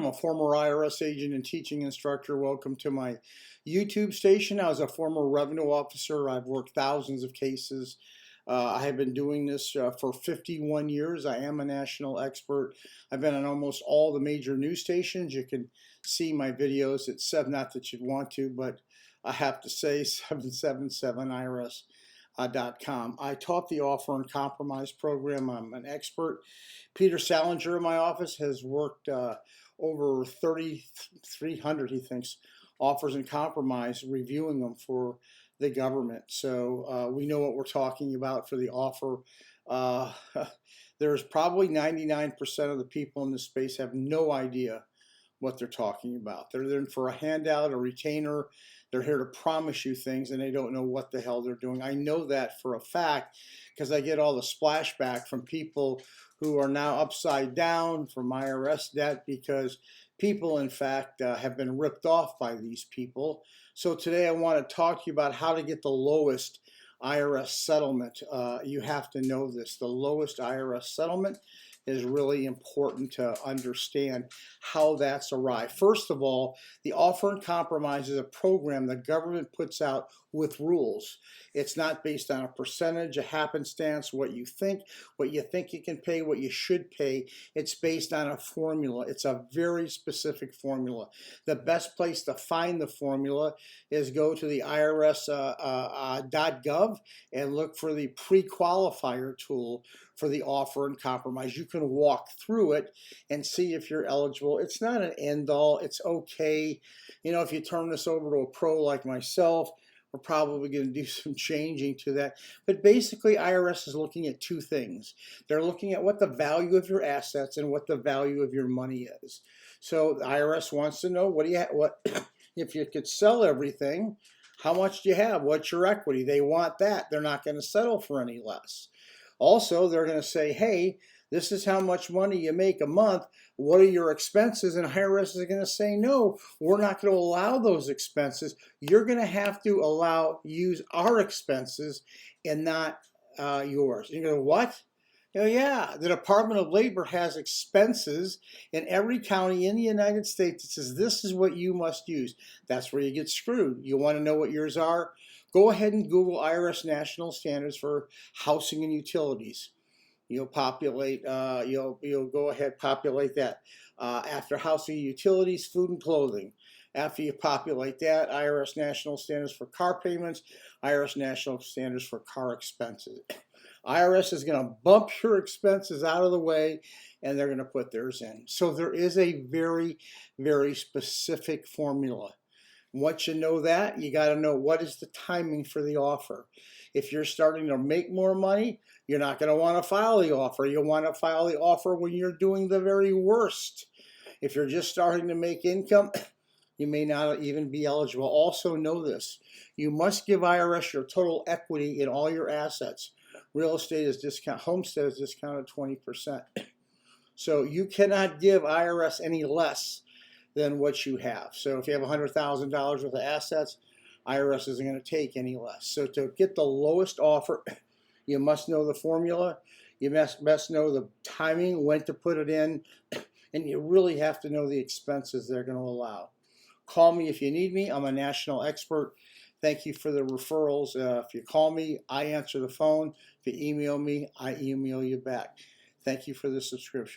I'm a former IRS agent and teaching instructor. Welcome to my YouTube station. I was a former revenue officer. I've worked thousands of cases. I have been doing this for 51 years. I am a national expert. I've been on almost all the major news stations. You can see my videos. It's not that you'd want to, but I have to say 777irs.com. I taught the offer and compromise program. I'm an expert. Peter Salinger in my office has worked over 3,300, he thinks, offers and compromise, reviewing them for the government. So we know what we're talking about for the offer. There's probably 99% of the people in this space have no idea what they're talking about. They're there for a handout, a retainer. They're here to promise you things, and they don't know what the hell they're doing. I know that for a fact because I get all the splashback from people who are now upside down from IRS debt because people, in fact, have been ripped off by these people. So today I want to talk to you about how to get the lowest IRS settlement. You have to know this. The lowest IRS settlement is really important to understand how that's arrived. First of all, the offer and compromise is a program the government puts out with rules. It's not based on a percentage, a happenstance, what you think you can pay, what you should pay. It's based on a formula. It's a very specific formula. The best place to find the formula is go to the IRS.gov and look for the pre-qualifier tool for the offer and compromise. You can walk through it and see if you're eligible. It's not an end all. It's okay. You know, if you turn this over to a pro like myself, we're probably going to do some changing to that. But basically, IRS is looking at two things. They're looking at what the value of your assets and what the value of your money is. So the IRS wants to know what if you could sell everything, how much do you have? What's your equity? They want that. They're not going to settle for any less. Also, they're going to say, hey, this is how much money you make a month. What are your expenses? And IRS is going to say, no, we're not going to allow those expenses. You're going to have to use our expenses and not yours. And you go, what? You know, yeah, the Department of Labor has expenses in every county in the United States that says this is what you must use. That's where you get screwed. You want to know what yours are? Go ahead and Google IRS National Standards for Housing and Utilities. You'll populate, you'll go ahead, populate that. After housing, utilities, food and clothing. After you populate that, IRS National Standards for car payments, IRS National Standards for car expenses. IRS is going to bump your expenses out of the way and they're going to put theirs in. So there is a very, very specific formula. Once you know that, you got to know what is the timing for the offer. If you're starting to make more money, you're not going to want to file the offer. You'll want to file the offer when you're doing the very worst. If you're just starting to make income, you may not even be eligible. Also know this. You must give IRS your total equity in all your assets. Real estate is discounted, homestead is discounted 20%. So you cannot give IRS any less than what you have. So if you have $100,000 worth of assets, IRS isn't going to take any less. So to get the lowest offer, you must know the formula. You must know the timing, when to put it in, and you really have to know the expenses they're going to allow. Call me if you need me. I'm a national expert. Thank you for the referrals. If you call me, I answer the phone. If you email me, I email you back. Thank you for the subscription.